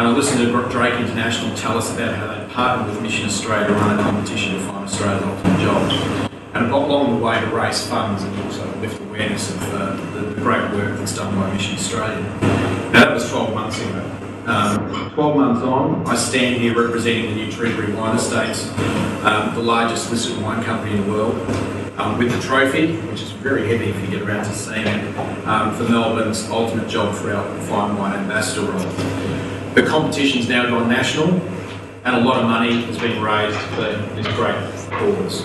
And I listened to Drake International tell us about how they partnered with Mission Australia to run a competition to find Australia's ultimate job. And along the way to raise funds and also lift awareness of the great work that's done by Mission Australia. Now that was 12 months ago. 12 months on, I stand here representing the new Treasury Wine Estates, the largest listed wine company in the world, with the trophy, which is very heavy if you get around to seeing it, for Melbourne's ultimate job for our fine wine ambassador role. The competition's now gone national, and a lot of money has been raised for this great cause.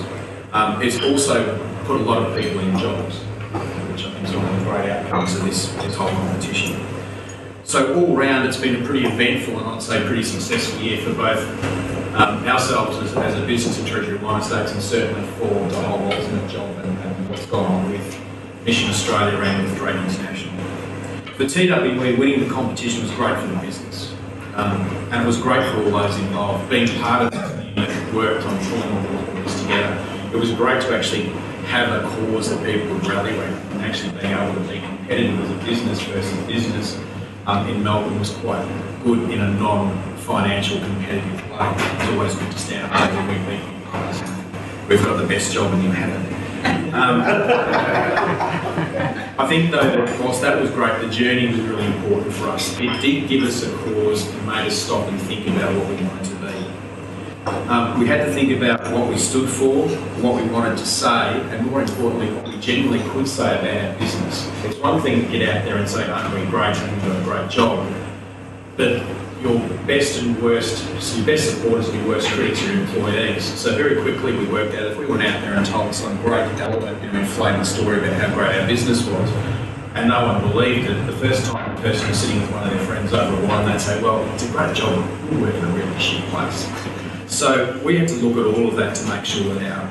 It's also put a lot of people in jobs, which I think is one of the great outcomes of this whole competition. So all round, it's been a pretty eventful and I'd say pretty successful year for both ourselves as a business in Treasury Wine Estates, and certainly for the whole ultimate job and what's gone on with Mission Australia and with Drake International. For TWE, winning the competition was great for the business, and it was great for all those involved. Being part of the team that worked on pulling all this together, it was great to actually have a cause that people would rally around, and actually being able to be competitive as a business versus business in Melbourne was quite good in a non-financial competitive play. It's always good to stand up and we beat you guys. We've got the best job in the planet. I think though that whilst that was great, the journey was really important for us. It did give us a cause and made us stop and think about what we wanted to be. We had to think about what we stood for, what we wanted to say, and more importantly, what we genuinely could say about our business. It's one thing to get out there and say, aren't we great and we've done a great job, but your best and worst, so your best supporters and your worst critics are your employees. So very quickly we worked out if we went out there and told some great inflating story about how great our business was, and no one believed it, the first time a person was sitting with one of their friends over a wine, they'd say, well, it's a great job, we work in a really shit place. So we had to look at all of that to make sure that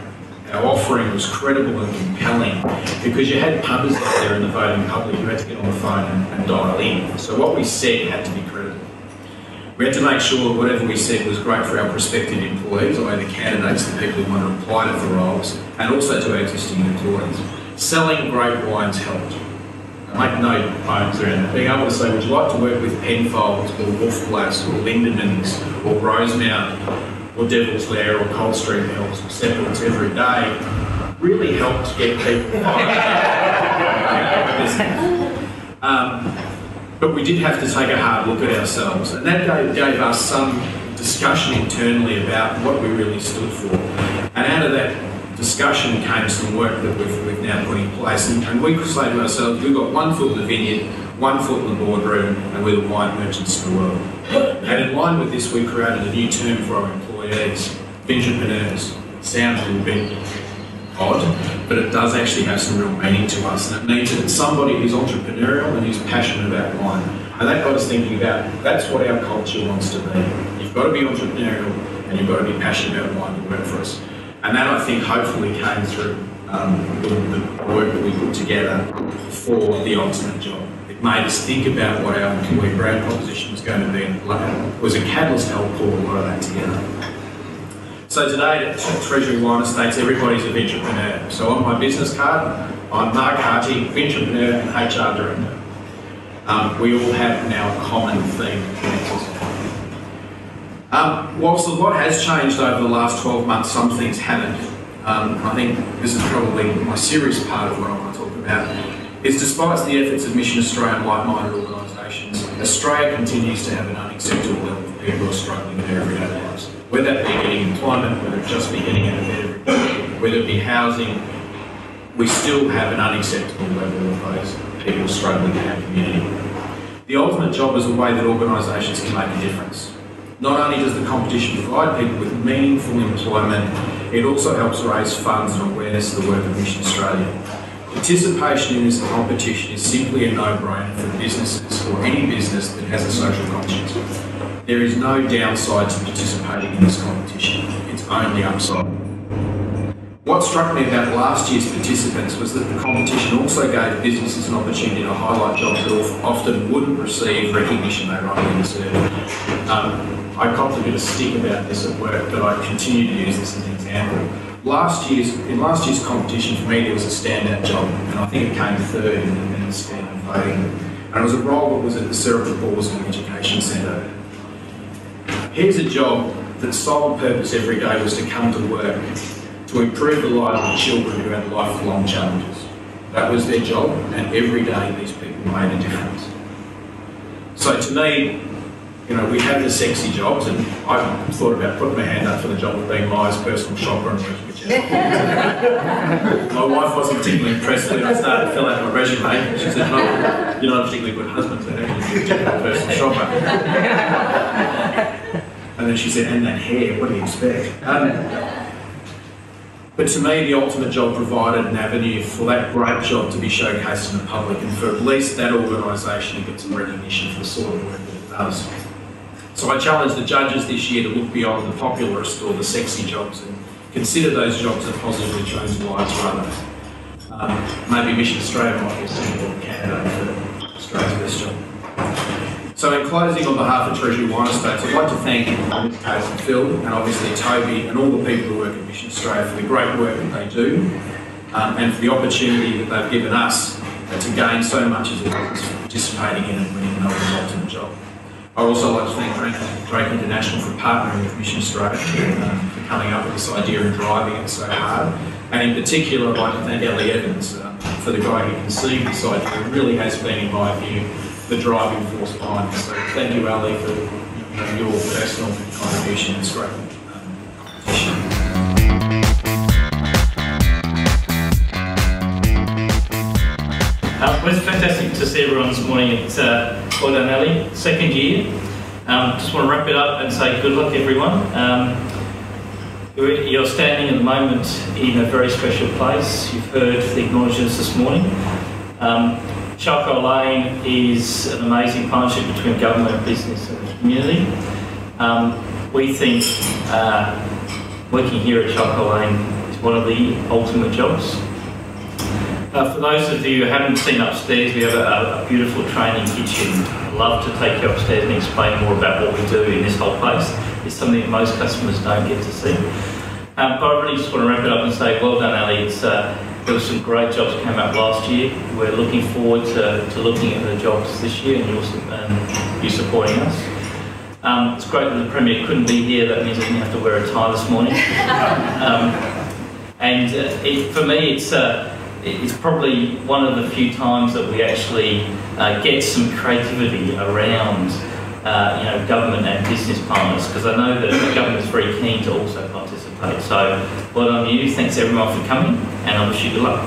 our offering was credible and compelling, because you had punters out there in the voting public who had to get on the phone and dial in. So what we said had to be credible. We had to make sure that whatever we said was great for our prospective employees, or the candidates, the people who want to apply to the roles, and also to our existing employees. Selling great wines helped. I make no bones around that. Being able to say, would you like to work with Penfolds or Wolf Blass or Lindemans or Rosemount or Devil's Lair or Coldstream Hills or Seppelts every day really helped get people but we did have to take a hard look at ourselves, and that gave us some discussion internally about what we really stood for. And out of that discussion came some work that we've now put in place, and we could say to ourselves, we've got 1 foot in the vineyard, 1 foot in the boardroom, and we're the wine merchants of the world. And in line with this, we created a new term for our employees, vintrepreneurs. It sounds a little bit odd, but it does actually have some real meaning to us, and it means that it's somebody who's entrepreneurial and who's passionate about wine. And that got us thinking about, that's what our culture wants to be. You've got to be entrepreneurial and you've got to be passionate about wine to work for us. And that, I think, hopefully came through the work that we put together for the ultimate job. It made us think about what our employee brand proposition was going to be, and it was a catalyst to help pull a lot of that together. So today at Treasury Wine Estates, everybody's a vintrepreneur. So on my business card, I'm Mark Harty, vintrepreneur and HR director. We all have now a common theme that connects us. Whilst a lot has changed over the last 12 months, some things haven't. I think this is probably my serious part of what I want to talk about, is despite the efforts of Mission Australia and like-minded organisations, Australia continues to have an unacceptable level of people who are struggling in their everyday lives. Whether that be getting employment, whether it just be getting out of bed every day, whether it be housing, we still have an unacceptable level of those people struggling in our community. The ultimate job is a way that organisations can make a difference. Not only does the competition provide people with meaningful employment, it also helps raise funds and awareness of the work of Mission Australia. Participation in this competition is simply a no-brainer for businesses or any business that has a social conscience. There is no downside to participating in this competition. It's only upside. What struck me about last year's participants was that the competition also gave businesses an opportunity to highlight jobs that often wouldn't receive recognition they rightly deserve. I copped a bit of stick about this at work, but I continue to use this as an example. In last year's competition, for me, there was a standout job, and I think it came third in the standard voting. And it was a role that was at the Cerebral Palsy Education Centre. Here's a job that's sole purpose every day was to come to work to improve the lives of children who had lifelong challenges. That was their job, and every day these people made a difference. So to me, you know, we have the sexy jobs, and I thought about putting my hand up for the job of being Maya's personal shopper and working with Jess. My wife wasn't particularly impressed when I started to fill out my resume. She said, "No, you're not a particularly good husband, so how can you be a particular personal shopper?" And then she said, "And that hair, what do you expect?" But to me, the ultimate job provided an avenue for that great job to be showcased in the public, and for at least that organisation to get some recognition for the sort of work that it does. So I challenge the judges this year to look beyond the popularist or the sexy jobs and consider those jobs that positively change lives for others. Maybe Mission Australia might be a suitable candidate for Australia's best job. So in closing, on behalf of Treasury Wine Estates, I'd like to thank, in this case, Phil and obviously Toby and all the people who work at Mission Australia for the great work that they do and for the opportunity that they've given us to gain so much as a business for participating in and winning Melbourne's ultimate job. I'd also like to thank Drake International for partnering with Mission Australia for coming up with this idea and driving it so hard. And in particular, I'd like to thank Ellie Evans for the guy who conceived this idea. It really has been, in my view, the driving force behind it. So thank you, Ali, for your personal contribution. It's great competition. Well, it's fantastic to see everyone this morning. It's well done, Ali. Second year. Just want to wrap it up and say good luck, everyone. You're standing at the moment in a very special place. You've heard the acknowledgements this morning. Charcoal Lane is an amazing partnership between government, business and the community. We think working here at Charcoal Lane is one of the ultimate jobs. For those of you who haven't seen upstairs, we have a beautiful training kitchen. I'd love to take you upstairs and explain more about what we do in this whole place. It's something that most customers don't get to see. But I really just want to wrap it up and say, well done, Ali. There were some great jobs that came out last year. We're looking forward to looking at the jobs this year and you supporting us. It's great that the Premier couldn't be here. That means I didn't have to wear a tie this morning. For me, it's probably one of the few times that we actually get some creativity around government and business partners, because I know that the government is very keen to also participate. So well done you, thanks everyone for coming, and I wish you good luck.